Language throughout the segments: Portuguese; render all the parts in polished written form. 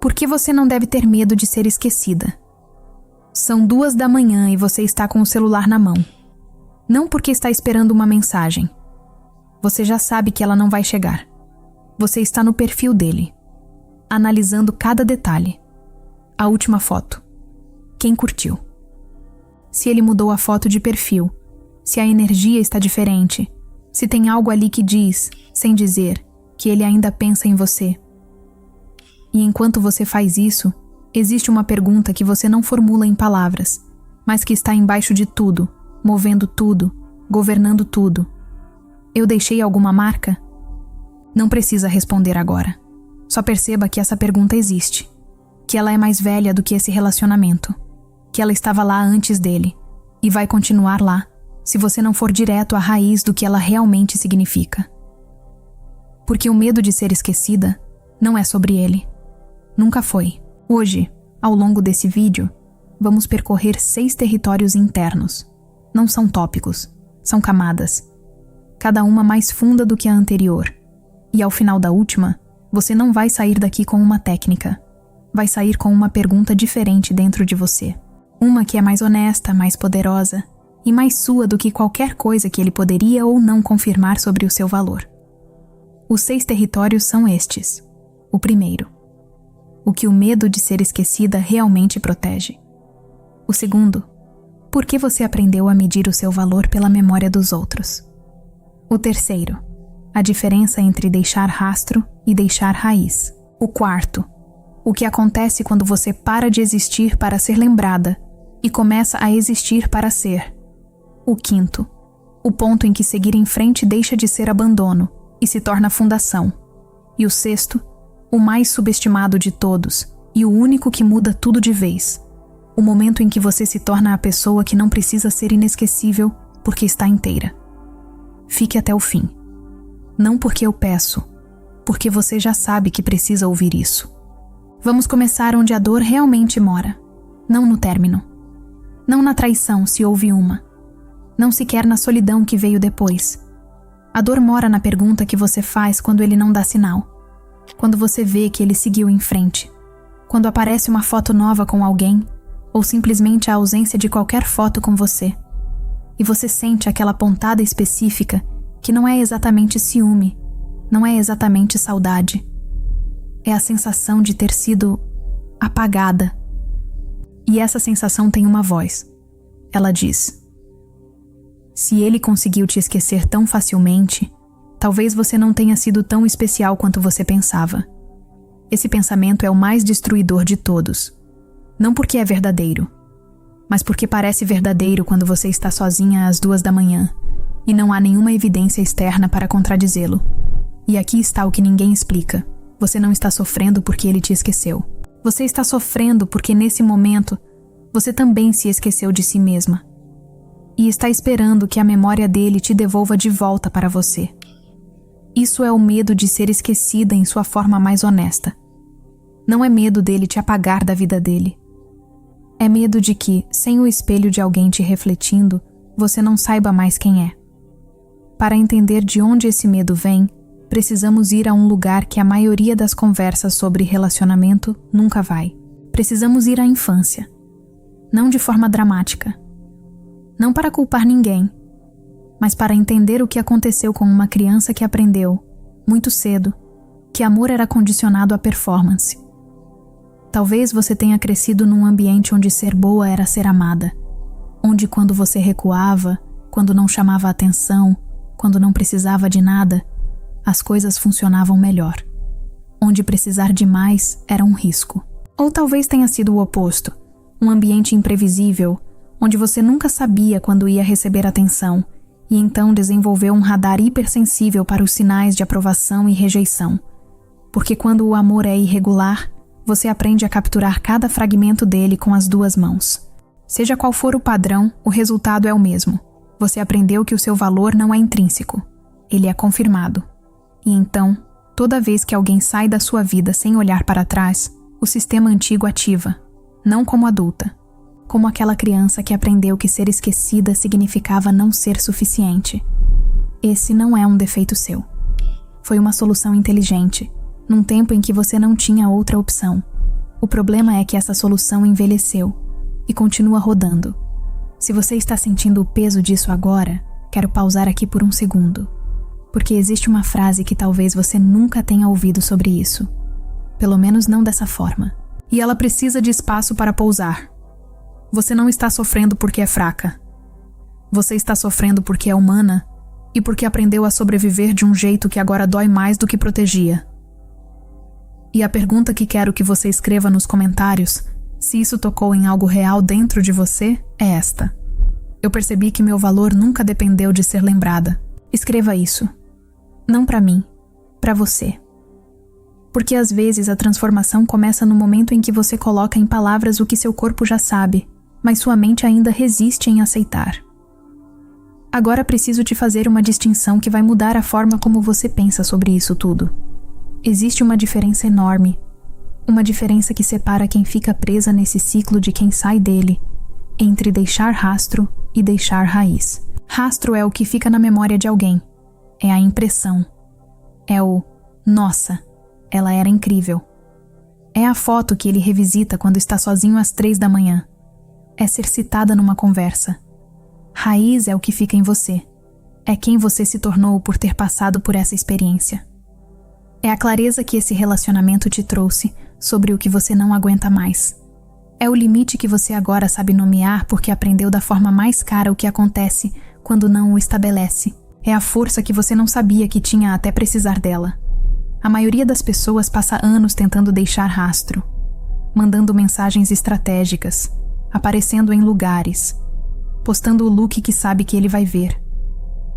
Por que você não deve ter medo de ser esquecida? São 2 da manhã e você está com o celular na mão. Não porque está esperando uma mensagem. Você já sabe que ela não vai chegar. Você está no perfil dele, analisando cada detalhe. A última foto. Quem curtiu? Se ele mudou a foto de perfil, se a energia está diferente, se tem algo ali que diz, sem dizer, que ele ainda pensa em você. E enquanto você faz isso, existe uma pergunta que você não formula em palavras, mas que está embaixo de tudo, movendo tudo, governando tudo. Eu deixei alguma marca? Não precisa responder agora. Só perceba que essa pergunta existe, que ela é mais velha do que esse relacionamento, que ela estava lá antes dele e vai continuar lá, se você não for direto à raiz do que ela realmente significa. Porque o medo de ser esquecida não é sobre ele. Nunca foi. Hoje, ao longo desse vídeo, vamos percorrer 6 territórios internos. Não são tópicos, são camadas. Cada uma mais funda do que a anterior. E ao final da última, você não vai sair daqui com uma técnica. Vai sair com uma pergunta diferente dentro de você. Uma que é mais honesta, mais poderosa e mais sua do que qualquer coisa que ele poderia ou não confirmar sobre o seu valor. Os 6 territórios são estes. O primeiro: o que o medo de ser esquecida realmente protege. O segundo: por que você aprendeu a medir o seu valor pela memória dos outros. O terceiro: a diferença entre deixar rastro e deixar raiz. O quarto: o que acontece quando você para de existir para ser lembrada e começa a existir para ser. O quinto: o ponto em que seguir em frente deixa de ser abandono e se torna fundação. E o sexto: o mais subestimado de todos e o único que muda tudo de vez. O momento em que você se torna a pessoa que não precisa ser inesquecível porque está inteira. Fique até o fim. Não porque eu peço, porque você já sabe que precisa ouvir isso. Vamos começar onde a dor realmente mora, não no término. Não na traição, se houve uma. Não sequer na solidão que veio depois. A dor mora na pergunta que você faz quando ele não dá sinal. Quando você vê que ele seguiu em frente. Quando aparece uma foto nova com alguém, ou simplesmente a ausência de qualquer foto com você. E você sente aquela pontada específica que não é exatamente ciúme, não é exatamente saudade. É a sensação de ter sido apagada. E essa sensação tem uma voz. Ela diz: se ele conseguiu te esquecer tão facilmente, talvez você não tenha sido tão especial quanto você pensava. Esse pensamento é o mais destruidor de todos. Não porque é verdadeiro, mas porque parece verdadeiro quando você está sozinha às 2 da manhã e não há nenhuma evidência externa para contradizê-lo. E aqui está o que ninguém explica. Você não está sofrendo porque ele te esqueceu. Você está sofrendo porque nesse momento você também se esqueceu de si mesma. E está esperando que a memória dele te devolva de volta para você. Isso é o medo de ser esquecida em sua forma mais honesta. Não é medo dele te apagar da vida dele. É medo de que, sem o espelho de alguém te refletindo, você não saiba mais quem é. Para entender de onde esse medo vem, precisamos ir a um lugar que a maioria das conversas sobre relacionamento nunca vai. Precisamos ir à infância. Não de forma dramática. Não para culpar ninguém, mas para entender o que aconteceu com uma criança que aprendeu, muito cedo, que amor era condicionado à performance. Talvez você tenha crescido num ambiente onde ser boa era ser amada, onde quando você recuava, quando não chamava atenção, quando não precisava de nada, as coisas funcionavam melhor. Onde precisar de mais era um risco. Ou talvez tenha sido o oposto, um ambiente imprevisível, onde você nunca sabia quando ia receber atenção, e então desenvolveu um radar hipersensível para os sinais de aprovação e rejeição. Porque quando o amor é irregular, você aprende a capturar cada fragmento dele com as 2 mãos. Seja qual for o padrão, o resultado é o mesmo. Você aprendeu que o seu valor não é intrínseco. Ele é confirmado. E então, toda vez que alguém sai da sua vida sem olhar para trás, o sistema antigo ativa, não como adulta, como aquela criança que aprendeu que ser esquecida significava não ser suficiente. Esse não é um defeito seu. Foi uma solução inteligente, num tempo em que você não tinha outra opção. O problema é que essa solução envelheceu e continua rodando. Se você está sentindo o peso disso agora, quero pausar aqui por um segundo, porque existe uma frase que talvez você nunca tenha ouvido sobre isso. Pelo menos não dessa forma. E ela precisa de espaço para pousar. Você não está sofrendo porque é fraca. Você está sofrendo porque é humana e porque aprendeu a sobreviver de um jeito que agora dói mais do que protegia. E a pergunta que quero que você escreva nos comentários, se isso tocou em algo real dentro de você, é esta. Eu percebi que meu valor nunca dependeu de ser lembrada. Escreva isso. Não para mim, para você. Porque às vezes a transformação começa no momento em que você coloca em palavras o que seu corpo já sabe, mas sua mente ainda resiste em aceitar. Agora preciso te fazer uma distinção que vai mudar a forma como você pensa sobre isso tudo. Existe uma diferença enorme. Uma diferença que separa quem fica presa nesse ciclo de quem sai dele, entre deixar rastro e deixar raiz. Rastro é o que fica na memória de alguém. É a impressão. É o "nossa, ela era incrível". É a foto que ele revisita quando está sozinho às 3 da manhã. É ser citada numa conversa. Raiz é o que fica em você. É quem você se tornou por ter passado por essa experiência. É a clareza que esse relacionamento te trouxe sobre o que você não aguenta mais. É o limite que você agora sabe nomear porque aprendeu da forma mais cara o que acontece quando não o estabelece. É a força que você não sabia que tinha até precisar dela. A maioria das pessoas passa anos tentando deixar rastro, mandando mensagens estratégicas, aparecendo em lugares, postando o look que sabe que ele vai ver,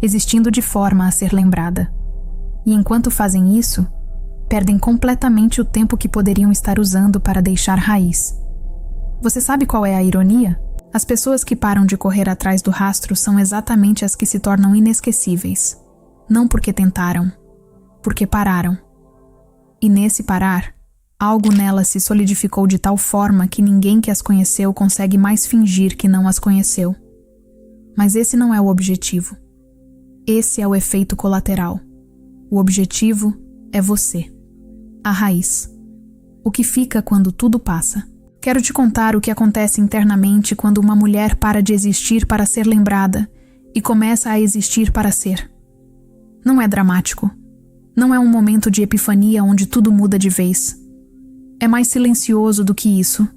existindo de forma a ser lembrada. E enquanto fazem isso, perdem completamente o tempo que poderiam estar usando para deixar raiz. Você sabe qual é a ironia? As pessoas que param de correr atrás do rastro são exatamente as que se tornam inesquecíveis. Não porque tentaram, porque pararam. E nesse parar, algo nelas se solidificou de tal forma que ninguém que as conheceu consegue mais fingir que não as conheceu. Mas esse não é o objetivo. Esse é o efeito colateral. O objetivo é você. A raiz. O que fica quando tudo passa. Quero te contar o que acontece internamente quando uma mulher para de existir para ser lembrada e começa a existir para ser. Não é dramático. Não é um momento de epifania onde tudo muda de vez. É mais silencioso do que isso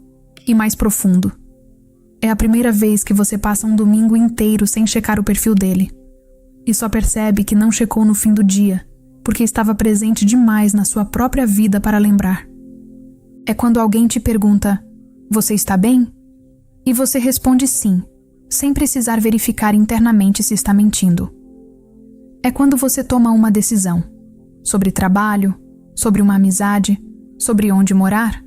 e mais profundo. É a primeira vez que você passa um domingo inteiro sem checar o perfil dele e só percebe que não checou no fim do dia porque estava presente demais na sua própria vida para lembrar. É quando alguém te pergunta: "Você está bem?" E você responde sim, sem precisar verificar internamente se está mentindo. É quando você toma uma decisão sobre trabalho, sobre uma amizade, sobre onde morar,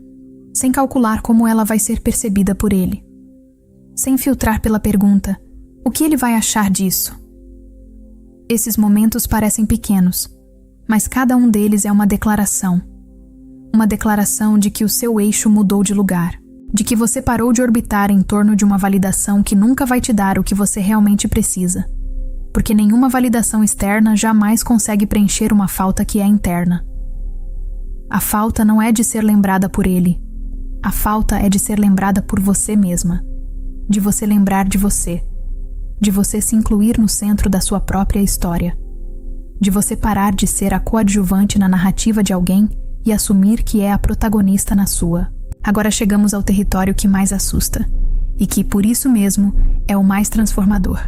sem calcular como ela vai ser percebida por ele. Sem filtrar pela pergunta: "O que ele vai achar disso?" Esses momentos parecem pequenos, mas cada um deles é uma declaração. Uma declaração de que o seu eixo mudou de lugar, de que você parou de orbitar em torno de uma validação que nunca vai te dar o que você realmente precisa, porque nenhuma validação externa jamais consegue preencher uma falta que é interna. A falta não é de ser lembrada por ele. A falta é de ser lembrada por você mesma, de você lembrar de você se incluir no centro da sua própria história, de você parar de ser a coadjuvante na narrativa de alguém e assumir que é a protagonista na sua. Agora chegamos ao território que mais assusta, e que, por isso mesmo, é o mais transformador.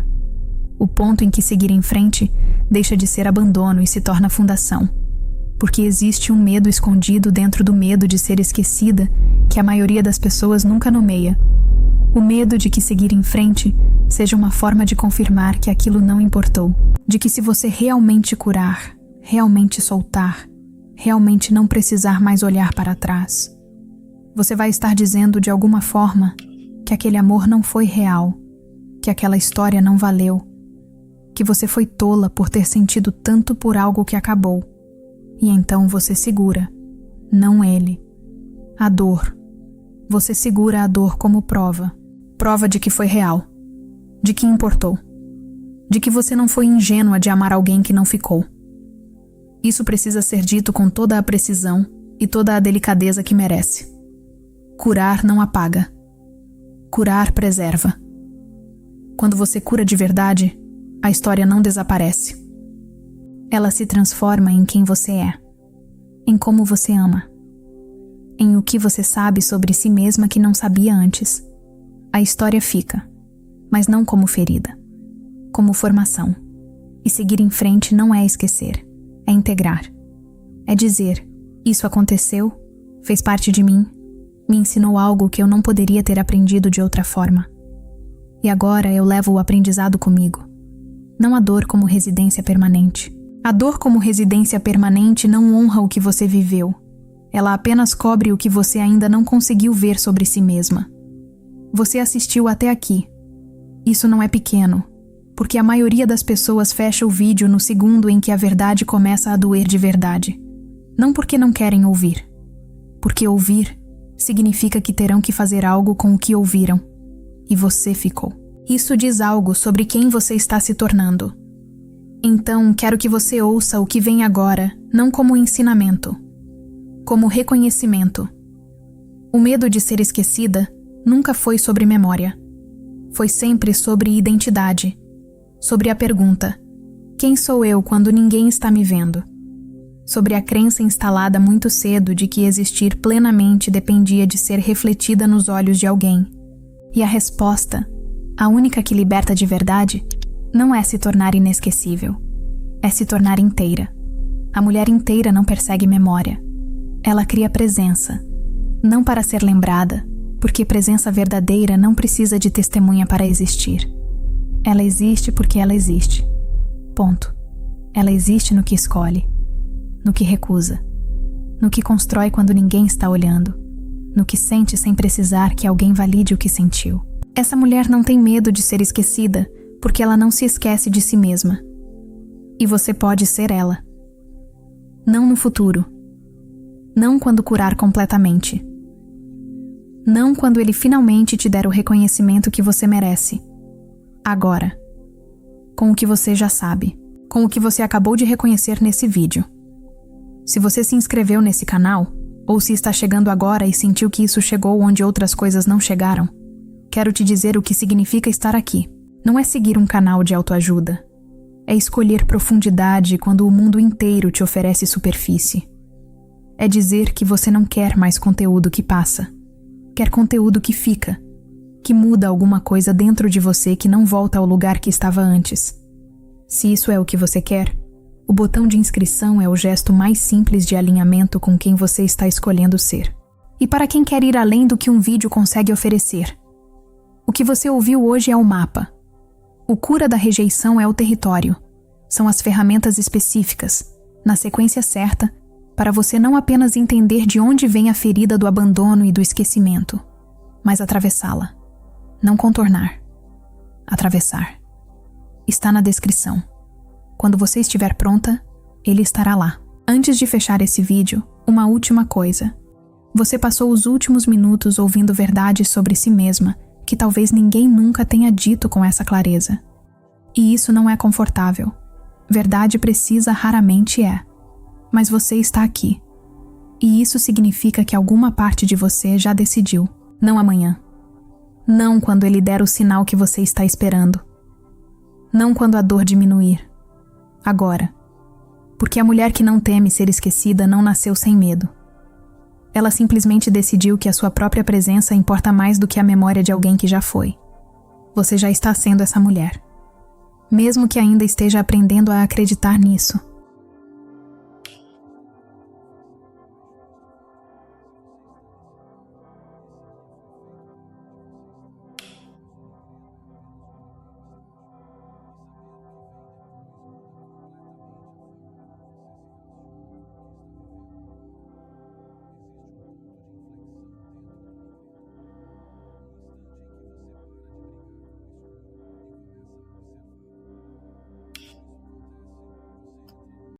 O ponto em que seguir em frente deixa de ser abandono e se torna fundação, porque existe um medo escondido dentro do medo de ser esquecida que a maioria das pessoas nunca nomeia. O medo de que seguir em frente seja uma forma de confirmar que aquilo não importou, de que se você realmente curar, realmente soltar, realmente não precisar mais olhar para trás, você vai estar dizendo de alguma forma que aquele amor não foi real, que aquela história não valeu, que você foi tola por ter sentido tanto por algo que acabou. E então você segura, não ele, a dor. Você segura a dor como prova de que foi real, de que importou, de que você não foi ingênua de amar alguém que não ficou. Isso precisa ser dito com toda a precisão e toda a delicadeza que merece. Curar não apaga. Curar preserva. Quando você cura de verdade, a história não desaparece. Ela se transforma em quem você é, em como você ama, em o que você sabe sobre si mesma que não sabia antes. A história fica, mas não como ferida, como formação. E seguir em frente não é esquecer, é integrar. É dizer, isso aconteceu, fez parte de mim, me ensinou algo que eu não poderia ter aprendido de outra forma. E agora eu levo o aprendizado comigo. Não a dor como residência permanente. A dor como residência permanente não honra o que você viveu. Ela apenas cobre o que você ainda não conseguiu ver sobre si mesma. Você assistiu até aqui. Isso não é pequeno, porque a maioria das pessoas fecha o vídeo no segundo em que a verdade começa a doer de verdade. Não porque não querem ouvir. Porque ouvir significa que terão que fazer algo com o que ouviram. E você ficou. Isso diz algo sobre quem você está se tornando. Então, quero que você ouça o que vem agora, não como ensinamento, como reconhecimento. O medo de ser esquecida nunca foi sobre memória. Foi sempre sobre identidade, sobre a pergunta: quem sou eu quando ninguém está me vendo? Sobre a crença instalada muito cedo de que existir plenamente dependia de ser refletida nos olhos de alguém. E a resposta, a única que liberta de verdade, não é se tornar inesquecível. É se tornar inteira. A mulher inteira não persegue memória. Ela cria presença. Não para ser lembrada, porque presença verdadeira não precisa de testemunha para existir. Ela existe porque ela existe. Ponto. Ela existe no que escolhe, no que recusa, no que constrói quando ninguém está olhando, no que sente sem precisar que alguém valide o que sentiu. Essa mulher não tem medo de ser esquecida, porque ela não se esquece de si mesma. E você pode ser ela. Não no futuro. Não quando curar completamente. Não quando ele finalmente te der o reconhecimento que você merece. Agora. Com o que você já sabe. Com o que você acabou de reconhecer nesse vídeo. Se você se inscreveu nesse canal, ou se está chegando agora e sentiu que isso chegou onde outras coisas não chegaram, quero te dizer o que significa estar aqui. Não é seguir um canal de autoajuda. É escolher profundidade quando o mundo inteiro te oferece superfície. É dizer que você não quer mais conteúdo que passa. Quer conteúdo que fica, que muda alguma coisa dentro de você que não volta ao lugar que estava antes. Se isso é o que você quer, o botão de inscrição é o gesto mais simples de alinhamento com quem você está escolhendo ser. E para quem quer ir além do que um vídeo consegue oferecer, o que você ouviu hoje é o mapa. O cura da rejeição é o território. São as ferramentas específicas, na sequência certa, para você não apenas entender de onde vem a ferida do abandono e do esquecimento, mas atravessá-la. Não contornar. Atravessar. Está na descrição. Quando você estiver pronta, ele estará lá. Antes de fechar esse vídeo, uma última coisa. Você passou os últimos minutos ouvindo verdades sobre si mesma que talvez ninguém nunca tenha dito com essa clareza. E isso não é confortável. Verdade precisa raramente é. Mas você está aqui. E isso significa que alguma parte de você já decidiu. Não amanhã. Não quando ele der o sinal que você está esperando. Não quando a dor diminuir. Agora. Porque a mulher que não teme ser esquecida não nasceu sem medo. Ela simplesmente decidiu que a sua própria presença importa mais do que a memória de alguém que já foi. Você já está sendo essa mulher. Mesmo que ainda esteja aprendendo a acreditar nisso.